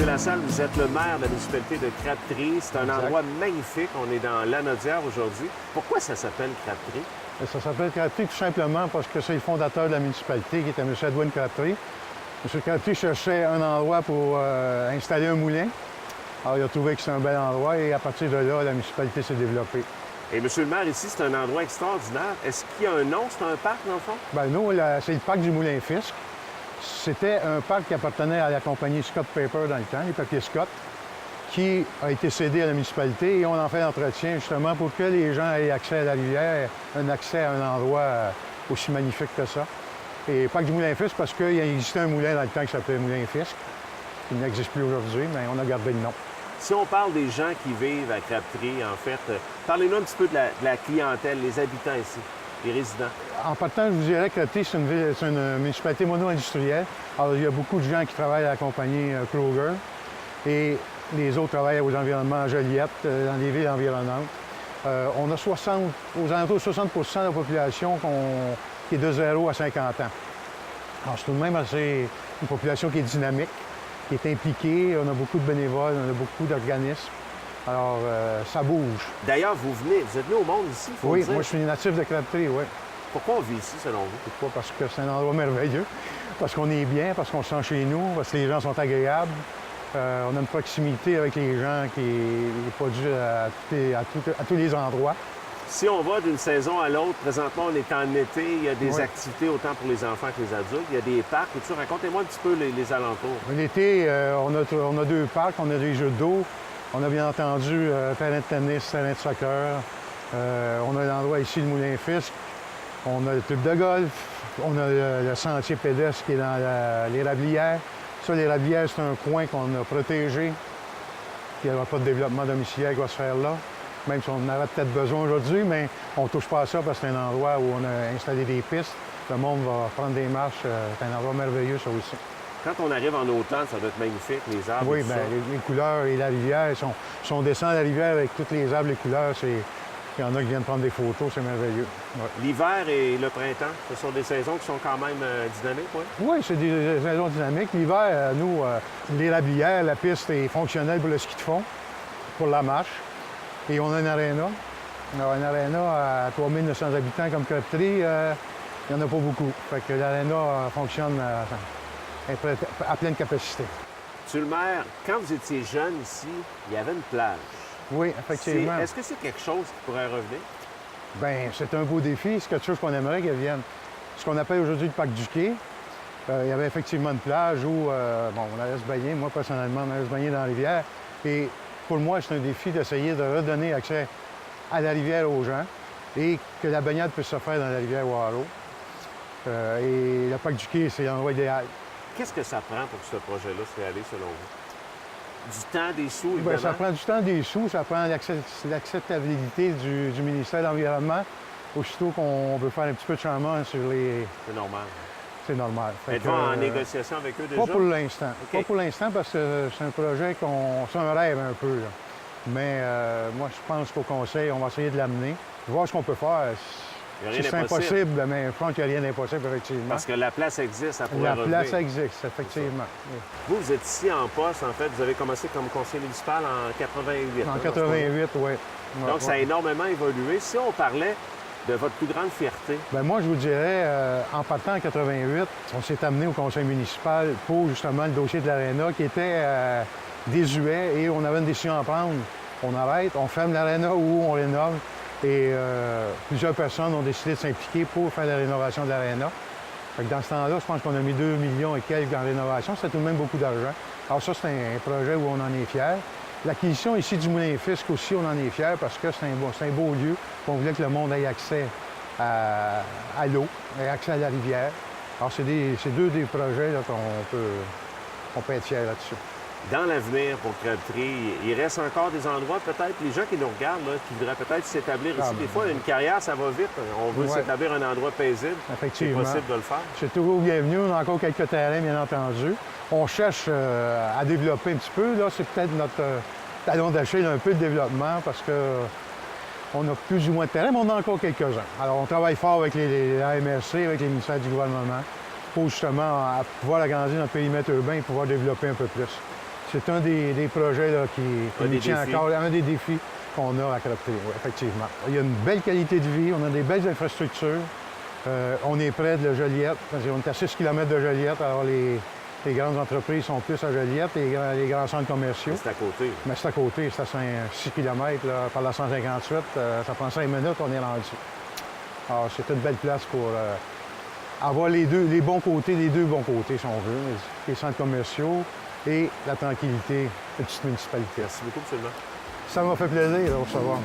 M. Lassalle, vous êtes le maire de la municipalité de Crabtree. C'est un endroit magnifique. On est dans Lanaudière aujourd'hui. Pourquoi ça s'appelle Crabtree? Ça s'appelle Crabtree tout simplement parce que c'est le fondateur de la municipalité, qui était M. Edwin Crabtree. M. Crabtree cherchait un endroit pour installer un moulin. Alors, il a trouvé que c'était un bel endroit et à partir de là, la municipalité s'est développée. Et M. le maire, ici, c'est un endroit extraordinaire. Est-ce qu'il y a un nom? C'est un parc, dans le fond? Bien, nous, c'est le parc du Moulin-Fisk. C'était un parc qui appartenait à la compagnie Scott Paper dans le temps, les papiers Scott, qui a été cédé à la municipalité et on en fait l'entretien justement pour que les gens aient accès à la rivière, un accès à un endroit aussi magnifique que ça. Et parc du Moulin-Fisk parce qu'il existait un moulin dans le temps qui s'appelait Moulin-Fisk. Il n'existe plus aujourd'hui, mais on a gardé le nom. Si on parle des gens qui vivent à Crabtree, en fait, parlez-nous un petit peu de la clientèle, les habitants ici, les résidents. En partant, je vous dirais que Crabtree, c'est une municipalité mono-industrielle. Alors, il y a beaucoup de gens qui travaillent à la compagnie Kroger et les autres travaillent aux environnements Joliette, dans les villes environnantes. On a aux alentours de 60 de la population qui est de 0 à 50 ans. Alors, c'est tout de même une population qui est dynamique, qui est impliquée. On a beaucoup de bénévoles, on a beaucoup d'organismes. Alors, ça bouge. D'ailleurs, vous êtes venu au monde ici, il faut Oui, le dire. moi, je suis natif de Crabtree, oui. Pourquoi on vit ici, selon vous? Pourquoi? Parce que c'est un endroit merveilleux, parce qu'on est bien, parce qu'on se sent chez nous, parce que les gens sont agréables. On a une proximité avec les gens qui n'est pas due à tous les endroits. Si on va d'une saison à l'autre, présentement, on est en été, il y a des activités autant pour les enfants que les adultes. Il y a des parcs et tout ça. Racontez-moi un petit peu les alentours. L'été, on a deux parcs, on a des jeux d'eau. On a bien entendu terrain de tennis, terrain de soccer. On a l'endroit ici, le Moulin-Fisk. On a le club de golf. On a le sentier pédestre qui est dans l'Érablière. Ça, l'Érablière, c'est un coin qu'on a protégé. Il n'y aura pas de développement domiciliaire qui va se faire là. Même si on en aurait peut-être besoin aujourd'hui, mais on ne touche pas à ça parce que c'est un endroit où on a installé des pistes. Le monde va prendre des marches. C'est un endroit merveilleux, ça aussi. Quand on arrive en automne, ça doit être magnifique, les arbres. Oui, tout bien, ça. les couleurs et la rivière, si on descend la rivière avec tous les arbres, les couleurs, il y en a qui viennent prendre des photos, c'est merveilleux. Ouais. L'hiver et le printemps, ce sont des saisons qui sont quand même dynamiques, oui? Oui, c'est des saisons dynamiques. L'hiver, nous, l'érablière, la piste est fonctionnelle pour le ski de fond, pour la marche. Et on a une aréna. On a une aréna à 3900 habitants comme Crabtree, il n'y en a pas beaucoup. Fait que l'aréna fonctionne à pleine capacité. Monsieur le maire, quand vous étiez jeune ici, il y avait une plage. Oui, effectivement. Est-ce que c'est quelque chose qui pourrait revenir? Bien, c'est un beau défi. C'est quelque chose qu'on aimerait qu'elle vienne. Ce qu'on appelle aujourd'hui le parc du quai. Il y avait effectivement une plage où on allait se baigner. Moi, personnellement, on allait se baigner dans la rivière. Et pour moi, c'est un défi d'essayer de redonner accès à la rivière aux gens et que la baignade puisse se faire dans la rivière Waro. Et le parc du quai, c'est l'endroit idéal. Qu'est-ce que ça prend pour que ce projet-là se réalise, selon vous? Du temps, des sous, évidemment? Bien, ça prend du temps, des sous, ça prend l'acceptabilité du ministère de l'Environnement. Aussitôt qu'on veut faire un petit peu de changement sur les... C'est normal. C'est normal. Êtes-vous en négociation avec eux déjà? Pas pour l'instant. OK. Pas pour l'instant parce que c'est un projet c'est un rêve un peu. Là. Mais moi, je pense qu'au conseil, on va essayer de l'amener, voir ce qu'on peut faire. Il y a rien Si c'est d'impossible. impossible, mais je pense qu'il n'y a rien d'impossible, effectivement. Parce que la place existe, ça pourrait La revenir. place existe, effectivement. Oui. Vous êtes ici en poste, en fait. Vous avez commencé comme conseiller municipal en 88. En hein, 88, oui. Donc, ça a énormément évolué. Si on parlait de votre plus grande fierté, Bien, moi, je vous dirais, en partant en 88, on s'est amené au conseil municipal pour justement le dossier de l'aréna qui était désuet et on avait une décision à prendre. On arrête, on ferme l'aréna ou on rénove. Et plusieurs personnes ont décidé de s'impliquer pour faire la rénovation de l'aréna. Dans ce temps-là, je pense qu'on a mis 2 millions et quelques en rénovation. C'est tout de même beaucoup d'argent. Alors ça, c'est un projet où on en est fiers. L'acquisition ici du Moulin-Fisk aussi, on en est fiers parce que c'est un beau lieu. On voulait que le monde ait accès à l'eau, ait accès à la rivière. Alors c'est deux des projets là, qu'on peut être fiers là-dessus. dans l'avenir pour Crabtree, il reste encore des endroits, peut-être, les gens qui nous regardent, là, qui voudraient peut-être s'établir ici. Des fois, une carrière, ça va vite. On veut s'établir un endroit paisible. Effectivement. C'est possible de le faire. C'est toujours bienvenu. On a encore quelques terrains, bien entendu. On cherche à développer un petit peu. Là, c'est peut-être notre talon d'Achille, un peu de développement, parce que on a plus ou moins de terrain, mais on en a encore quelques-uns. Alors, on travaille fort avec la MRC, avec les ministères du gouvernement, pour justement pouvoir agrandir notre périmètre urbain et pouvoir développer un peu plus. c'est un des projets là, qui nous tient à cœur, un des défis qu'on a à Crop-Tri, oui, effectivement. Il y a une belle qualité de vie, on a des belles infrastructures. On est près de la Joliette, on est à 6 km de Joliette, alors les grandes entreprises sont plus à Joliette, les grands centres commerciaux. C'est à côté. Mais c'est à côté, c'est à 6 km là, par la 158, ça prend 5 minutes, on est rendu. Alors, c'est une belle place pour avoir les deux bons côtés, si on veut, les centres commerciaux et la tranquillité de petite municipalité. Merci beaucoup, M. le maire. Ça m'a fait plaisir de vous recevoir.